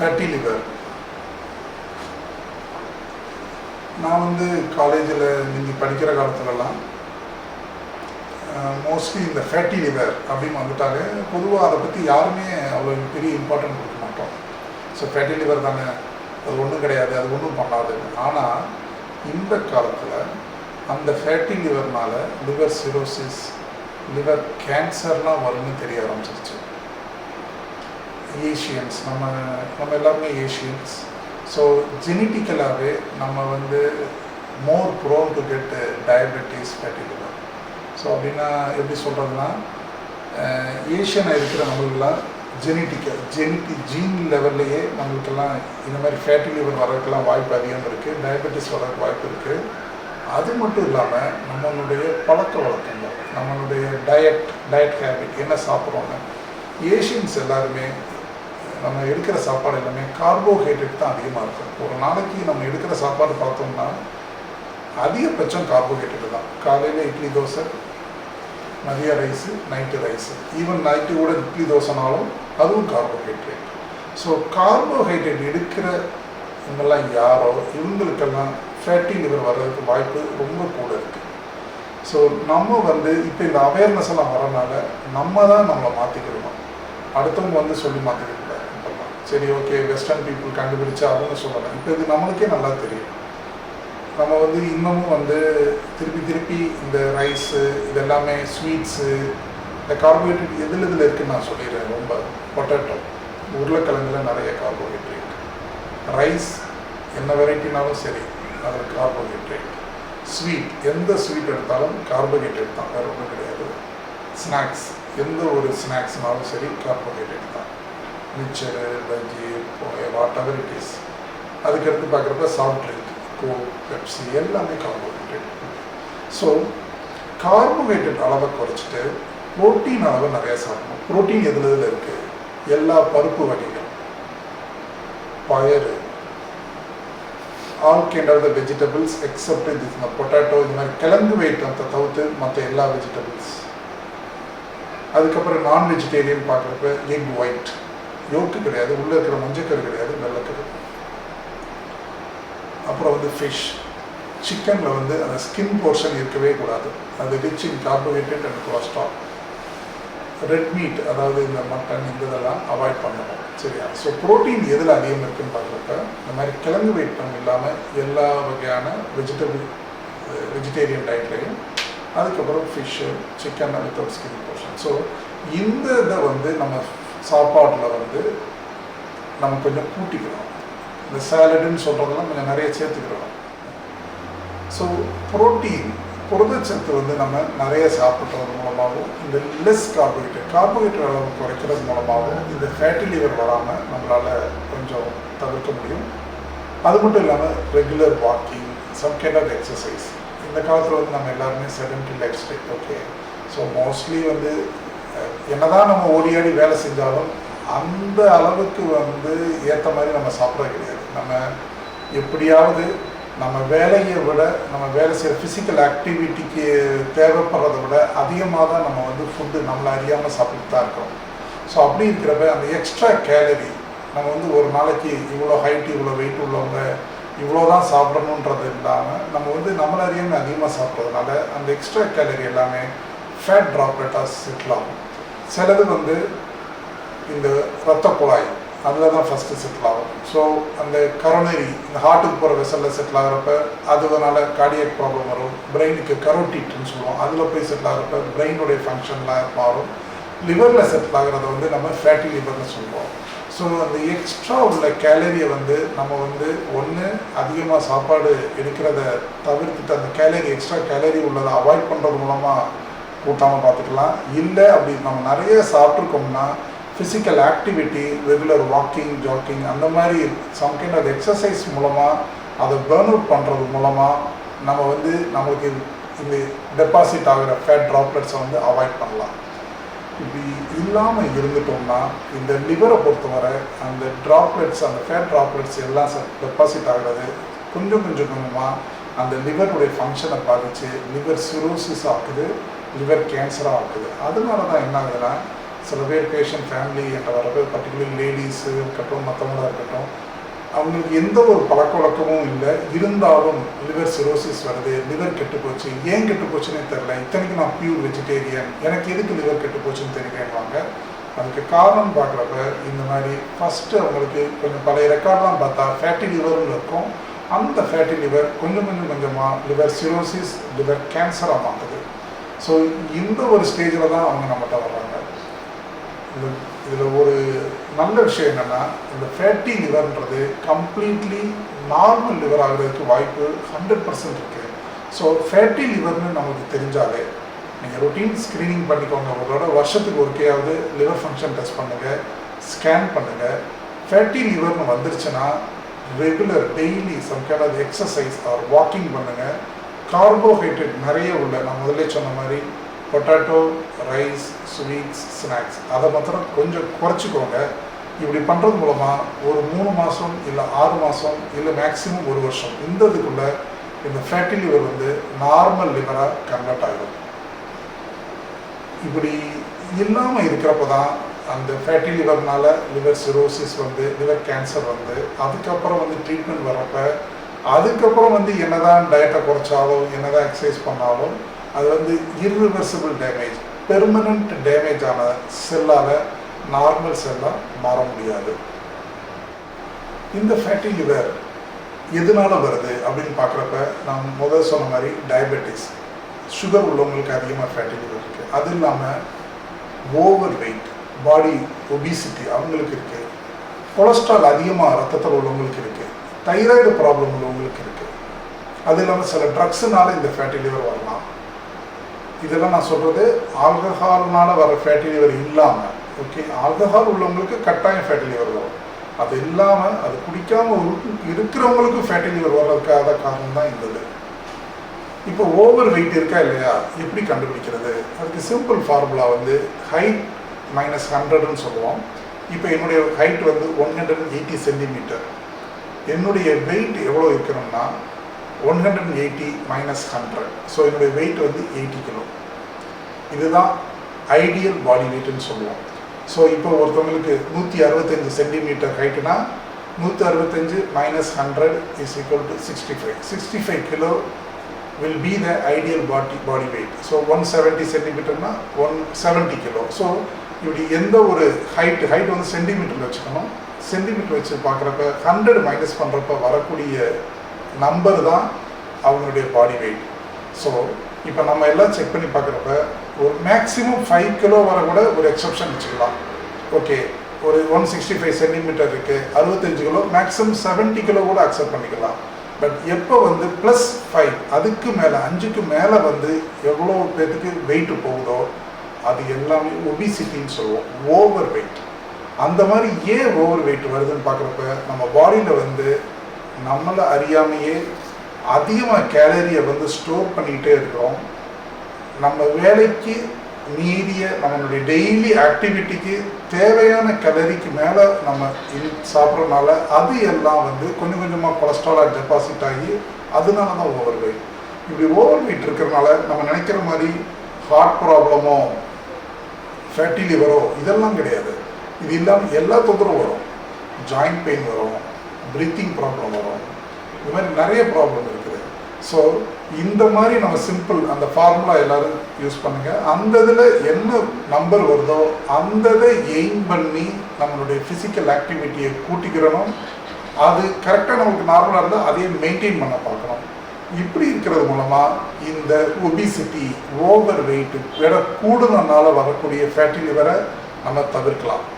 Fatty liver. நான் வந்து காலேஜில் நீங்கள் படிக்கிற காலத்துலலாம் மோஸ்ட்லி இந்த ஃபேட்டி லிவர் அப்படின்னு வந்துட்டாலே பொதுவாக அதை பற்றி யாருமே அவ்வளோ பெரிய இம்பார்ட்டன்ட் கொடுக்க மாட்டோம். ஸோ ஃபேட்டி லிவர் தானே, அது ஒன்றும் கிடையாது, அது ஒன்றும் பண்ணாது. ஆனால் இந்த காலத்தில் அந்த ஃபேட்டி லிவர்னால லிவர் சிரோசிஸ், லிவர் கேன்சர்லாம் வரும்னு தெரிய ஆரம்பிச்சிருச்சு. ஏஷியன்ஸ், நம்ம எல்லாருமே ஏஷியன்ஸ். ஸோ ஜெனட்டிக்கலாகவே நம்ம வந்து more prone to get diabetes, fatty liver. So அப்படின்னா எப்படி சொல்கிறதுனா, ஏஷியனாக இருக்கிற நம்மளுக்கெல்லாம் ஜீன் லெவல்லையே நம்மளுக்கெல்லாம் இந்த மாதிரி ஃபேட்டி லிவர் வர்றதுக்கெல்லாம் வாய்ப்பு அதிகம் இருக்குது, டயபெட்டிஸ் வர்றதுக்கு வாய்ப்பு இருக்குது. அது மட்டும் இல்லாமல் நம்மளுடைய பழக்க வழக்கங்கள், நம்மளுடைய டயட் ஹேபிட், என்ன சாப்பிட்றோன்னு. ஏஷியன்ஸ் எல்லாருமே நம்ம எடுக்கிற சாப்பாடு எல்லாமே கார்போஹைட்ரேட் தான் அதிகமாக இருக்கும். ஒரு நாளைக்கு நம்ம எடுக்கிற சாப்பாடு பார்த்தோம்னா அதிகபட்சம் கார்போஹைட்ரேட் தான். காலையில் இட்லி தோசை, மதிய rice, night rice, even night கூட இட்லி தோசைனாலும் அதுவும் கார்போஹைட்ரேட். ஸோ கார்போஹைட்ரேட் எடுக்கிற இவங்கெல்லாம் யாரோ இவங்களுக்கெல்லாம் ஃபேட்டி லிவர் வர்றதுக்கு வாய்ப்பு ரொம்ப கூட இருக்குது. ஸோ நம்ம வந்து இப்போ இந்த அவேர்னஸ் எல்லாம் வரனால நம்ம தான் நம்மளை மாற்றிக்கிடணும். அடுத்தவங்க வந்து சொல்லி மாற்றிக்கிட்டு இப்போல்லாம் சரி ஓகே வெஸ்டர்ன் பீப்புள் கண்டுபிடிச்சா அவங்க சொல்லலாம். இப்போ இது நம்மளுக்கே நல்லா தெரியும். நம்ம வந்து இன்னமும் வந்து திருப்பி இந்த ரைஸு, இது எல்லாமே ஸ்வீட்ஸு, இந்த கார்போஹைட்ரேட் எதில் இருக்குதுன்னு நான் சொல்லிடுறேன். ரொம்ப பொட்டேட்டோ, உருளைக்கிழங்குல நிறைய கார்போஹைட்ரேட், ரைஸ் என்ன வெரைட்டினாலும் சரி அதில் கார்போஹைட்ரேட், ஸ்வீட் எந்த ஸ்வீட் எடுத்தாலும் கார்போஹைட்ரேட் தான், வேறு ஒன்றும் கிடையாது. ஸ்நாக்ஸ், எந்த ஒரு ஸ்நாக்ஸ்னாலும் சரி கார்போஹைட்ரேட் தான். Mixture, bajji, what ever it is. அதுக்கடுத்து பார்க்குறப்ப சாஃப்ட் ட்ரிங்க், கோக், பெப்சி எல்லாமே கார்போஹைட்ரேட். ஸோ கார்போஹைட்ரேட் அளவை குறைச்சிட்டு ப்ரோட்டீன் அளவை நிறையா சாப்பிடணும். ப்ரோட்டீன் எதில் இருக்குது? எல்லா பருப்பு வகைகள், பயறு, all kind of the vegetables except this potato, இந்த மாதிரி கிழங்கு ஐட்டத்தை தவிர்த்து மற்ற எல்லா வெஜிடபிள்ஸ். அதுக்கப்புறம் நான் வெஜிடேரியன் பார்க்குறப்ப எக் ஒயிட், யோக்கு கிடையாது, உள்ளே இருக்கிற மஞ்சக்கரு கிடையாது, வெள்ளைக்கரு. அப்புறம் வந்து ஃபிஷ், சிக்கனில் வந்து அந்த ஸ்கின் போர்ஷன் இருக்கவே கூடாது, அது rich in carbohydrate and cholesterol. Red meat, அதாவது இந்த மட்டன், இந்த இதெல்லாம் அவாய்ட் பண்ணணும். சரியா? ஸோ ப்ரோட்டீன் எதில் அதிகம் இருக்குதுன்னு பார்க்குறப்ப இந்த மாதிரி கிழங்கு ஐட்டம் இல்லாமல் எல்லா வகையான வெஜிடேரியன் டயட்லையும், அதுக்கப்புறம் fish, chicken without skin portion. So இந்த இதை வந்து நம்ம சாப்பாட்டில் வந்து நம்ம கொஞ்சம் கூட்டிக்கிறோம். இந்த சாலடுன்னு சொல்கிறதெல்லாம் கொஞ்சம் நிறைய சேர்த்துக்கிறோம். ஸோ புரதச்சத்து வந்து நம்ம நிறைய சாப்பிட்றது மூலமாகவும், இந்த லெஸ் கார்போஹைட்ரேட் அளவு குறைக்கிறது மூலமாகவும் இந்த ஃபேட்டி லிவர் வராமல் நம்மளால் கொஞ்சம் தவிர்க்க முடியும். அது மட்டும் இல்லாமல் regular walking, some kind of exercise. இந்த காலத்தில் வந்து நம்ம எல்லாருமே sedentary lifestyle. Okay, so mostly வந்து என்னதான் நம்ம ஓடியாடி வேலை செஞ்சாலும் அந்த அளவுக்கு வந்து ஏற்ற மாதிரி நம்ம சாப்பிட்றது கிடையாது. நம்ம எப்படியாவது நம்ம வேலையை விட, நம்ம வேலை செய்கிற ஃபிசிக்கல் ஆக்டிவிட்டிக்கு தேவைப்படுறதை விட அதிகமாக தான் நம்ம வந்து ஃபுட்டு நம்மளை அறியாமல் சாப்பிட்டு தான் இருக்கோம். ஸோ அப்படி இருக்கிறப்ப அந்த எக்ஸ்ட்ரா கேலரி நம்ம வந்து ஒரு நாளைக்கு இவ்வளோ ஹைட், இவ்வளோ வெயிட் உள்ளவங்க இவ்வளோ தான் சாப்பிடணுன்றது இல்லாமல் நம்ம வந்து நம்மளை அறியாமல் அதிகமாக சாப்பிட்றதுனால அந்த எக்ஸ்ட்ரா கேலரி எல்லாமே ஃபேட் ட்ராப்லெட்டாக செட்டில் ஆகும். சிலது வந்து இந்த இரத்த குழாய் அதில் தான் ஃபஸ்ட்டு செட்டில் ஆகும். ஸோ அந்த கரோனரி, இந்த ஹார்ட்டுக்கு போகிற வெசலில் செட்டில் ஆகிறப்ப அதனால கார்டியக் ப்ராப்ளம் வரும். பிரெயினுக்கு கரோட்டிட்னு சொல்லுவோம், அதில் போய் செட்டில் ஆகிறப்ப பிரெயினுடைய ஃபங்க்ஷன்லாம் மாறும். லிவரில் செட்டில் ஆகிறத வந்து நம்ம ஃபேட்டி லிவர்னு சொல்லுவோம். ஸோ அந்த எக்ஸ்ட்ரா உள்ள கேலரியை வந்து நம்ம வந்து ஒன்று அதிகமாக சாப்பாடு எடுக்கிறத தவிர்த்துட்டு அந்த எக்ஸ்ட்ரா கேலரி உள்ளதை அவாய்ட் பண்ணுறது மூலமாக கூட்டாமல் பார்த்துக்கலாம். இல்லை அப்படி நம்ம நிறைய சாப்பிட்ருக்கோம்னா physical activity, regular walking, jogging, அந்த மாதிரி சம் கைண்ட் ஆஃப் எக்ஸசைஸ் மூலமாக அதை பேர்ன் அவுட் பண்ணுறது மூலமாக நம்ம வந்து நம்மளுக்கு இந்த டெபாசிட் ஆகிற ஃபேட் ட்ராப்லெட்ஸை வந்து அவாய்ட் பண்ணலாம். இப்படி இல்லாமல் இருந்துட்டோம்னா இந்த லிவரை பொறுத்தவரை அந்த ட்ராப்லெட்ஸ், அந்த ஃபேட் ட்ராப்லெட்ஸ் எல்லாம் டெபாசிட் ஆகிறது கொஞ்சம் கொஞ்சமாக அந்த லிவருடைய ஃபங்க்ஷனை பாதித்து லிவர் சிரோசிஸ் ஆகுது, லிவர் கேன்சராக ஆகுது. அதனால தான் என்ன ஆகுதுன்னா சில பேர் பேஷண்ட் ஃபேமிலி என்ற வரப்போ பர்டிகுலர் லேடிஸு இருக்கட்டும் மற்றவங்களாக இருக்கட்டும், அவங்களுக்கு எந்த ஒரு பழக்க வழக்கமும் இல்லை, இருந்தாலும் லிவர் சிரோசிஸ் வருது, லிவர் கெட்டு போச்சு, ஏன் கெட்டு போச்சுன்னே தெரில, இத்தனைக்கு நான் பியூர் வெஜிடேரியன், எனக்கு எதுக்கு லிவர் கெட்டு போச்சுன்னு தெரியுவாங்க. அதுக்கு காரணம் பார்க்குறப்ப இந்த மாதிரி ஃபஸ்ட்டு அவங்களுக்கு கொஞ்சம் பழைய ரெக்கார்ட்லாம் பார்த்தா ஃபேட்டி லிவர்னு இருக்கும். அந்த ஃபேட்டி லிவர் கொஞ்சம் கொஞ்சமாக லிவர் சிரோசிஸ், லிவர் கேன்சராக மாற்றுது. ஸோ இந்த ஒரு ஸ்டேஜில் தான் அவங்க நம்மகிட்ட வர்றாங்க. இதில் ஒரு நல்ல விஷயம் என்னென்னா, இந்த ஃபேட்டி லிவர்ன்றது கம்ப்ளீட்லி நார்மல் லிவர் ஆகிறதுக்கு வாய்ப்பு 100% இருக்குது. ஸோ ஃபேட்டி லிவர்னு நமக்கு தெரிஞ்சாலே நீங்கள் ரொட்டீன் ஸ்க்ரீனிங் பண்ணிக்கோங்க. உங்களோட வருஷத்துக்கு ஒருக்கையாவது லிவர் ஃபங்க்ஷன் டெஸ்ட் பண்ணுங்கள், ஸ்கேன் பண்ணுங்கள். ஃபேட்டி லிவர்னு வந்துருச்சுன்னா regular daily some kind of exercise or walking பண்ணுங்கள். கார்போஹைட்ரேட் நிறைய உள்ள, நான் முதல்ல சொன்ன மாதிரி பொட்டேட்டோ, ரைஸ், ஸ்வீட்ஸ், ஸ்நாக்ஸ் அதை மாத்திரம் கொஞ்சம் குறைச்சிக்கோங்க. இப்படி பண்ணுறது மூலமாக ஒரு 3 மாதம் இல்லை 6 மாதம் இல்லை மேக்ஸிமம் 1 வருஷம் இந்த இதுக்குள்ளே இந்த ஃபேட்டி லிவர் வந்து நார்மல் லிவராக கன்வெர்ட் ஆகிடும். இப்படி இல்லாமல் இருக்கிறப்ப தான் அந்த ஃபேட்டி லிவர்னால லிவர் சிரோசிஸ் வந்து லிவர் கேன்சர் வந்து அதுக்கப்புறம் வந்து ட்ரீட்மெண்ட் வர்றப்ப அதுக்கப்புறம் வந்து என்னதான் டயட்டை குறைச்சாலும் என்னதான் எக்ஸசைஸ் பண்ணாலும் அது வந்து இர்ரிவர்சிபிள் டேமேஜ், பெர்மனண்ட் டேமேஜ் ஆன செல்லால் நார்மல் செல்லாக மாற முடியாது. இந்த ஃபேட்டி லிவர் எதனால வருது அப்படின்னு பார்க்குறப்ப நான் முதல் சொன்ன மாதிரி டயபெட்டிஸ், சுகர் உள்ளவங்களுக்கு அதிகமாக ஃபேட்டி லிவர் இருக்குது. அது இல்லாமல் ஓவர் வெயிட், பாடி ஒபிசிட்டி அவங்களுக்கு இருக்குது. கொலஸ்ட்ரால் அதிகமாக ரத்தத்தில் உள்ளவங்களுக்கு இருக்குது. தைராய்டு ப்ராப்ளம் உள்ளவங்களுக்கு இருக்குது. அது இல்லாமல் சில ட்ரக்ஸுனால இந்த ஃபேட்டி லிவர் வரலாம். இதெல்லாம் நான் சொல்கிறது ஆல்கஹால்னால வர ஃபேட்டி லிவர் இல்லாமல், ஓகே, ஆல்கஹால் உள்ளவங்களுக்கு கட்டாயம் ஃபேட்டி லிவர் வரும். அது இல்லாமல் அது குடிக்காமல் இருக்கிறவங்களுக்கு ஃபேட்டி லிவர் வர்றதுக்காக காரணம் தான் இந்த இது. இப்போ ஓவர் வெயிட் இருக்கா இல்லையா, எப்படி கண்டுபிடிக்கிறது? அதுக்கு சிம்பிள் ஃபார்முலா வந்து ஹைட் மைனஸ் 100ன்னு சொல்லுவோம். இப்போ என்னுடைய ஹைட் வந்து 180 சென்டிமீட்டர். என்னுடைய வெயிட் எவ்வளோ இருக்கணும்னா 180 மைனஸ் 100. ஸோ என்னுடைய வெயிட் வந்து 80 கிலோ. இதுதான் ஐடியல் பாடி வெயிட்னு சொல்லுவோம். ஸோ இப்போ ஒருத்தவங்களுக்கு 165 சென்டிமீட்டர் ஹைட்டுனா 165 minus 100 is equal to 65. 65 kilo will be the ideal body weight. So 170 சென்டிமீட்டர்னா 170 கிலோ. ஸோ இப்படி எந்த ஒரு ஹைட் வந்து சென்டிமீட்டரில் வச்சுக்கணும். சென்டிமீட்டர் வச்சு பார்க்குறப்ப 100 மைனஸ் பண்ணுறப்ப வரக்கூடிய நம்பர் தான் அவங்களுடைய பாடி வெயிட். ஸோ இப்போ நம்ம எல்லாம் செக் பண்ணி பார்க்குறப்ப ஒரு மேக்ஸிமம் 5 கிலோ வர கூட ஒரு எக்ஸப்ஷன் வச்சுக்கலாம். ஓகே, ஒரு 165 சென்டிமீட்டர் இருக்குது, 65 கிலோ, மேக்ஸிமம் 70 கிலோ கூட அக்செப்ட் பண்ணிக்கலாம். பட் எப்போ வந்து +5 அதுக்கு மேலே 5க்கு மேலே வந்து எவ்வளோ பேருக்கு வெயிட்டு போகுதோ அது எல்லாமே ஒபிசிட்டின்னு சொல்லுவோம், ஓவர் வெயிட். அந்த மாதிரி ஏன் ஓவர் வெயிட் வருதுன்னு பார்க்குறப்ப நம்ம பாடியில் வந்து நம்மளை அறியாமையே அதிகமாக கேலரியை வந்து ஸ்டோர் பண்ணிக்கிட்டே இருக்கிறோம். நம்ம வேலைக்கு மீறிய நம்மளுடைய டெய்லி ஆக்டிவிட்டிக்கு தேவையான கலரிக்கு மேலே நம்ம சாப்பிட்றதுனால அது எல்லாம் வந்து கொஞ்சம் கொஞ்சமாக கொலஸ்ட்ராலாக டெபாசிட் ஆகி அதனால தான் ஓவர் வெயிட். இப்படி ஓவர் வெயிட் இருக்கிறதுனால நம்ம நினைக்கிற மாதிரி ஹார்ட் ப்ராப்ளமோ ஃபேட்டி லிவரோ இதெல்லாம் கிடையாது. இது இல்லாமல் எல்லா தொந்தரவும் வரும். ஜாயிண்ட் பெயின் வரும், ப்ரீத்திங் ப்ராப்ளம் வரும், இது மாதிரி நிறைய ப்ராப்ளம் இருக்குது. ஸோ இந்த மாதிரி நம்ம சிம்பிள் அந்த ஃபார்முலா எல்லோரும் யூஸ் பண்ணுங்கள். அந்த இதில் என்ன நம்பர் வருதோ அந்த இதை எய்ம் பண்ணி நம்மளுடைய ஃபிசிக்கல் ஆக்டிவிட்டியை கூட்டிக்கிறணும். அது கரெக்டாக நமக்கு நார்மலாக இருந்தால் அதையே மெயின்டைன் பண்ண பார்க்கணும். இப்படி இருக்கிறது மூலமாக இந்த ஒபிசிட்டி, ஓவர் வெயிட்டு விட கூடுதல்னால வரக்கூடிய ஃபேட்டி லிவரை நம்ம தவிர்க்கலாம்.